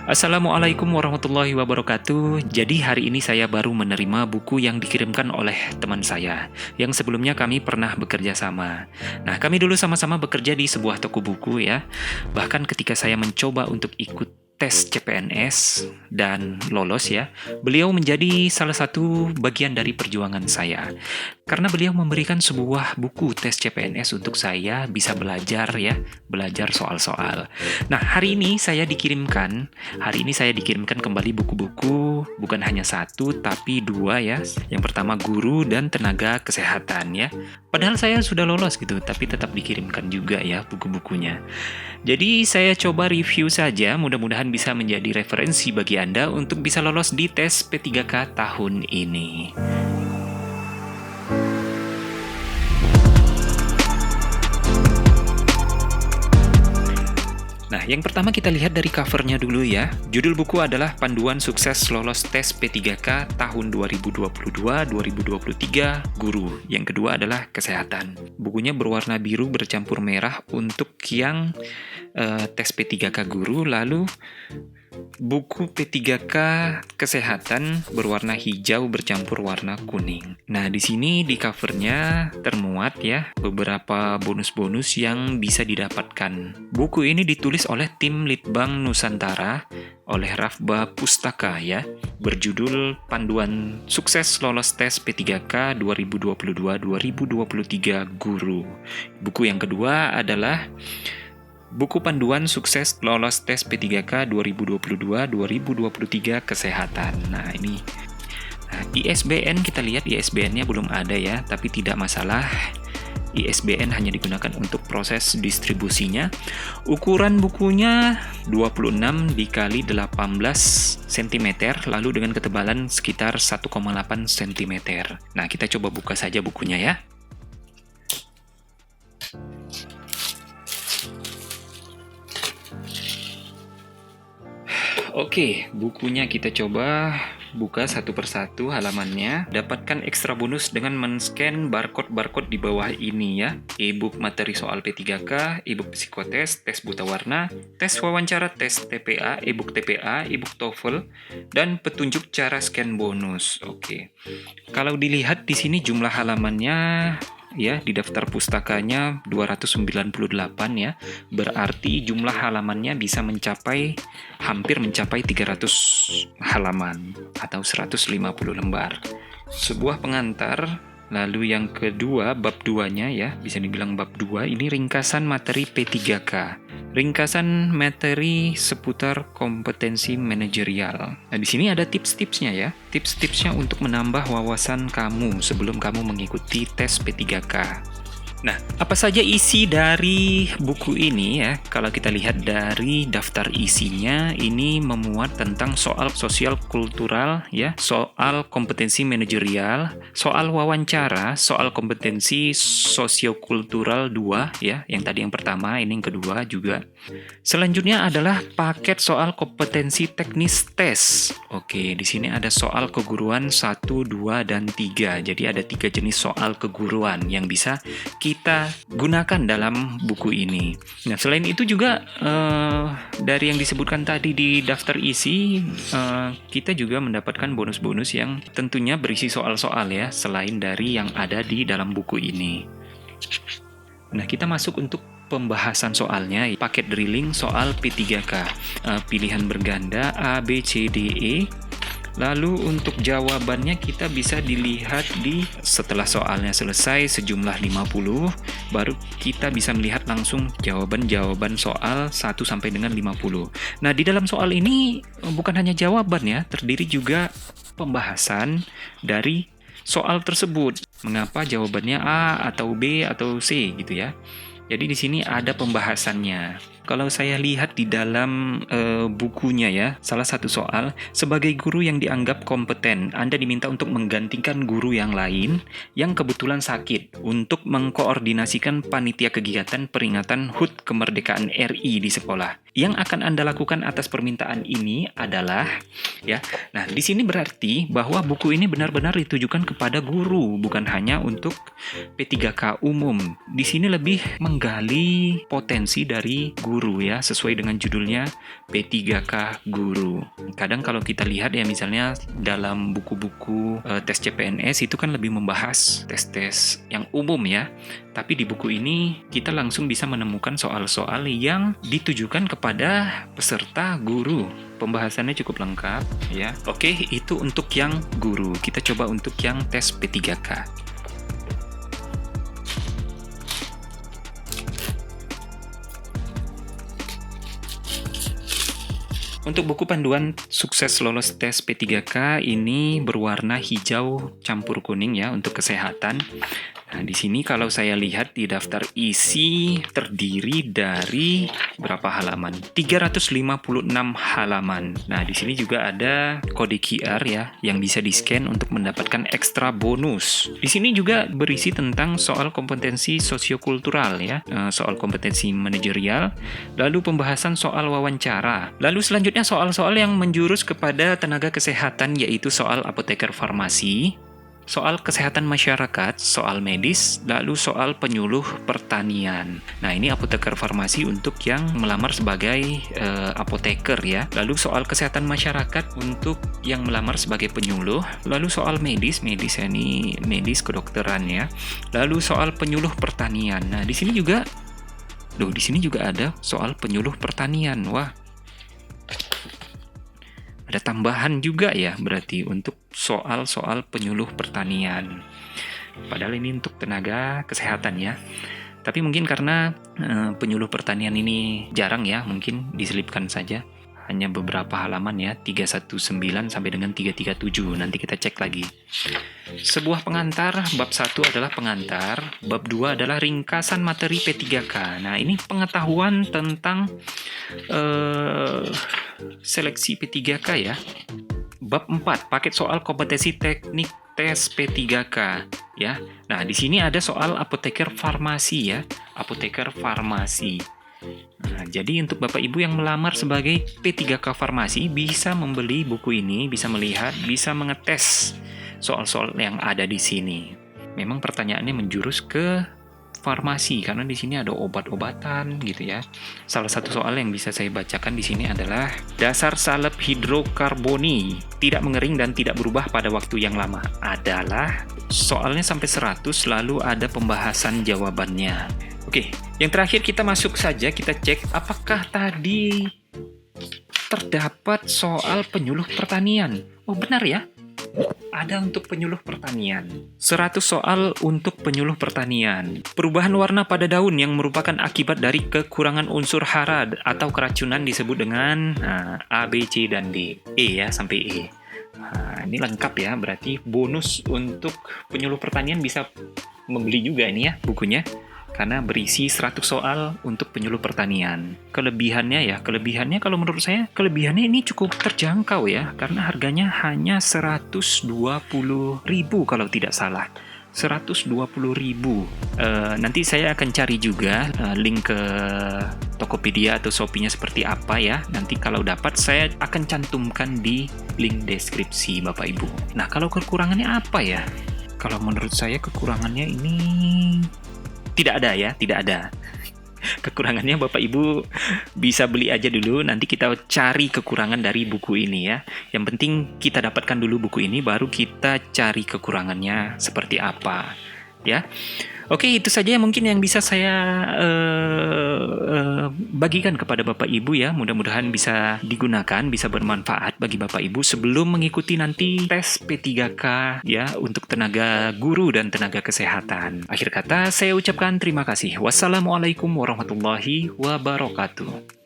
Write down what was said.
Assalamualaikum warahmatullahi wabarakatuh. Jadi hari ini saya baru menerima buku yang dikirimkan oleh teman saya yang sebelumnya kami pernah bekerja sama. Nah, kami dulu sama-sama bekerja di sebuah toko buku ya. Bahkan ketika saya mencoba untuk ikut tes CPNS dan lolos ya, beliau menjadi salah satu bagian dari perjuangan saya. Karena beliau memberikan sebuah buku tes CPNS untuk saya bisa belajar ya, belajar soal-soal. Nah, hari ini saya dikirimkan kembali buku-buku, bukan hanya satu, tapi dua ya. Yang pertama guru dan tenaga kesehatan ya. Padahal saya sudah lolos gitu, tapi tetap dikirimkan juga ya buku-bukunya. Jadi saya coba review saja, mudah-mudahan bisa menjadi referensi bagi Anda untuk bisa lolos di tes P3K tahun ini. Nah, yang pertama kita lihat dari covernya dulu ya. Judul buku adalah Panduan Sukses Lolos Tes P3K tahun 2022-2023 Guru. Yang kedua adalah Kesehatan. Bukunya berwarna biru bercampur merah untuk yang tes P3K Guru, lalu buku P3K Kesehatan berwarna hijau bercampur warna kuning. Nah, di sini di covernya termuat ya beberapa bonus-bonus yang bisa didapatkan. Buku ini ditulis oleh tim Litbang Nusantara oleh Rafba Pustaka ya, berjudul Panduan Sukses Lolos Tes P3K 2022-2023 Guru. Buku yang kedua adalah Buku Panduan Sukses Lolos Tes P3K 2022-2023 Kesehatan. Nah, ini ISBN kita lihat ISBN-nya belum ada ya, tapi tidak masalah. ISBN hanya digunakan untuk proses distribusinya. Ukuran bukunya 26 x 18 cm, lalu dengan ketebalan sekitar 1,8 cm. Nah, kita coba buka saja bukunya ya. Oke, bukunya kita coba buka satu persatu halamannya. Dapatkan ekstra bonus dengan men-scan barcode-barcode di bawah ini ya. E-book materi soal P3K, e-book psikotes, tes buta warna, tes wawancara, tes TPA, e-book TPA, e-book TOEFL, dan petunjuk cara scan bonus. Oke. Kalau dilihat di sini jumlah halamannya ya, di daftar pustakanya 298 ya. Berarti jumlah halamannya bisa hampir mencapai 300 halaman atau 150 lembar. Sebuah pengantar. Lalu yang kedua, bab 2-nya ya, bisa dibilang bab 2, ini ringkasan materi P3K. Ringkasan materi seputar kompetensi manajerial. Nah, di sini ada tips-tipsnya ya. Tips-tipsnya untuk menambah wawasan kamu sebelum kamu mengikuti tes P3K. Nah, apa saja isi dari buku ini ya? Kalau kita lihat dari daftar isinya, ini memuat tentang soal sosial kultural ya, soal kompetensi manajerial, soal wawancara, soal kompetensi sosiokultural 2 ya, yang tadi yang pertama, ini yang kedua juga. Selanjutnya adalah paket soal kompetensi teknis tes. Oke, di sini ada soal keguruan 1, 2, dan 3. Jadi ada 3 jenis soal keguruan yang bisa kita gunakan dalam buku ini. Nah, selain itu juga dari yang disebutkan tadi di daftar isi, kita juga mendapatkan bonus-bonus yang tentunya berisi soal-soal ya, selain dari yang ada di dalam buku ini. Nah, kita masuk untuk pembahasan soalnya. Paket drilling soal P3K, pilihan berganda A, B, C, D, E. Lalu untuk jawabannya kita bisa dilihat setelah soalnya selesai sejumlah 50, baru kita bisa melihat langsung jawaban-jawaban soal 1 sampai dengan 50. Nah, di dalam soal ini bukan hanya jawaban ya, terdiri juga pembahasan dari soal tersebut. Mengapa jawabannya A atau B atau C gitu ya. Jadi di sini ada pembahasannya. Kalau saya lihat di dalam bukunya ya, salah satu soal, sebagai guru yang dianggap kompeten, Anda diminta untuk menggantikan guru yang lain yang kebetulan sakit untuk mengkoordinasikan panitia kegiatan peringatan HUT kemerdekaan RI di sekolah. Yang akan Anda lakukan atas permintaan ini adalah ya. Nah, di sini berarti bahwa buku ini benar-benar ditujukan kepada guru, bukan hanya untuk P3K umum. Di sini lebih menggali potensi dari guru guru ya, sesuai dengan judulnya P3K Guru. Kadang kalau kita lihat ya misalnya dalam buku-buku tes CPNS itu kan lebih membahas tes-tes yang umum ya. Tapi di buku ini kita langsung bisa menemukan soal-soal yang ditujukan kepada peserta guru. Pembahasannya cukup lengkap ya. Oke, itu untuk yang guru. Kita coba untuk yang tes P3K. Untuk buku panduan sukses lolos tes P3K ini berwarna hijau campur kuning ya untuk kesehatan. Nah, di sini kalau saya lihat di daftar isi terdiri dari berapa halaman? 356 halaman. Nah, di sini juga ada kode QR ya yang bisa di-scan untuk mendapatkan ekstra bonus. Di sini juga berisi tentang soal kompetensi sosiokultural ya, soal kompetensi manajerial, lalu pembahasan soal wawancara. Lalu selanjutnya soal-soal yang menjurus kepada tenaga kesehatan yaitu soal apoteker farmasi, soal kesehatan masyarakat, soal medis, lalu soal penyuluh pertanian. Nah, ini apoteker farmasi untuk yang melamar sebagai apoteker ya. Lalu soal kesehatan masyarakat untuk yang melamar sebagai penyuluh. Lalu soal medis ya, ini medis kedokteran ya. Lalu soal penyuluh pertanian. Nah, di sini juga ada soal penyuluh pertanian. Wah, ada tambahan juga ya berarti untuk soal-soal penyuluh pertanian. Padahal ini untuk tenaga kesehatan ya. Tapi mungkin karena penyuluh pertanian ini jarang ya, mungkin diselipkan saja. Hanya beberapa halaman ya, 319 sampai dengan 337. Nanti kita cek lagi. Sebuah pengantar, bab 1 adalah pengantar, bab 2 adalah ringkasan materi P3K. Nah, ini pengetahuan tentang seleksi P3K ya. Bab 4, paket soal kompetensi teknik tes P3K ya. Nah, di sini ada soal apoteker farmasi ya, apoteker farmasi. Nah, jadi untuk Bapak Ibu yang melamar sebagai P3K Farmasi bisa membeli buku ini, bisa melihat, bisa mengetes soal-soal yang ada di sini. Memang pertanyaannya menjurus ke farmasi karena di sini ada obat-obatan gitu ya. Salah satu soal yang bisa saya bacakan di sini adalah dasar salep hidrokarboni tidak mengering dan tidak berubah pada waktu yang lama. Adalah soalnya sampai 100 lalu ada pembahasan jawabannya. Oke, yang terakhir kita masuk saja, kita cek apakah tadi terdapat soal penyuluh pertanian. Oh, benar ya? Ada untuk penyuluh pertanian. 100 soal untuk penyuluh pertanian. Perubahan warna pada daun yang merupakan akibat dari kekurangan unsur hara atau keracunan disebut dengan A, B, C, dan D. E ya, sampai E. Nah, ini lengkap ya, berarti bonus untuk penyuluh pertanian bisa membeli juga ini ya, bukunya. Karena berisi 100 soal untuk penyuluh pertanian. Kelebihannya kalau menurut saya, kelebihannya ini cukup terjangkau ya, karena harganya hanya 120.000 kalau tidak salah. 120.000. Nanti saya akan cari juga link ke Tokopedia atau Shopee-nya seperti apa ya. Nanti kalau dapat saya akan cantumkan di link deskripsi Bapak Ibu. Nah, kalau kekurangannya apa ya? Kalau menurut saya kekurangannya ini tidak ada. Kekurangannya Bapak Ibu bisa beli aja dulu, nanti kita cari kekurangan dari buku ini ya. Yang penting kita dapatkan dulu buku ini, baru kita cari kekurangannya seperti apa ya. Oke, itu saja mungkin yang bisa saya bagikan kepada Bapak Ibu ya. Mudah-mudahan bisa digunakan, bisa bermanfaat bagi Bapak Ibu sebelum mengikuti nanti tes P3K ya untuk tenaga guru dan tenaga kesehatan. Akhir kata saya ucapkan terima kasih. Wassalamualaikum warahmatullahi wabarakatuh.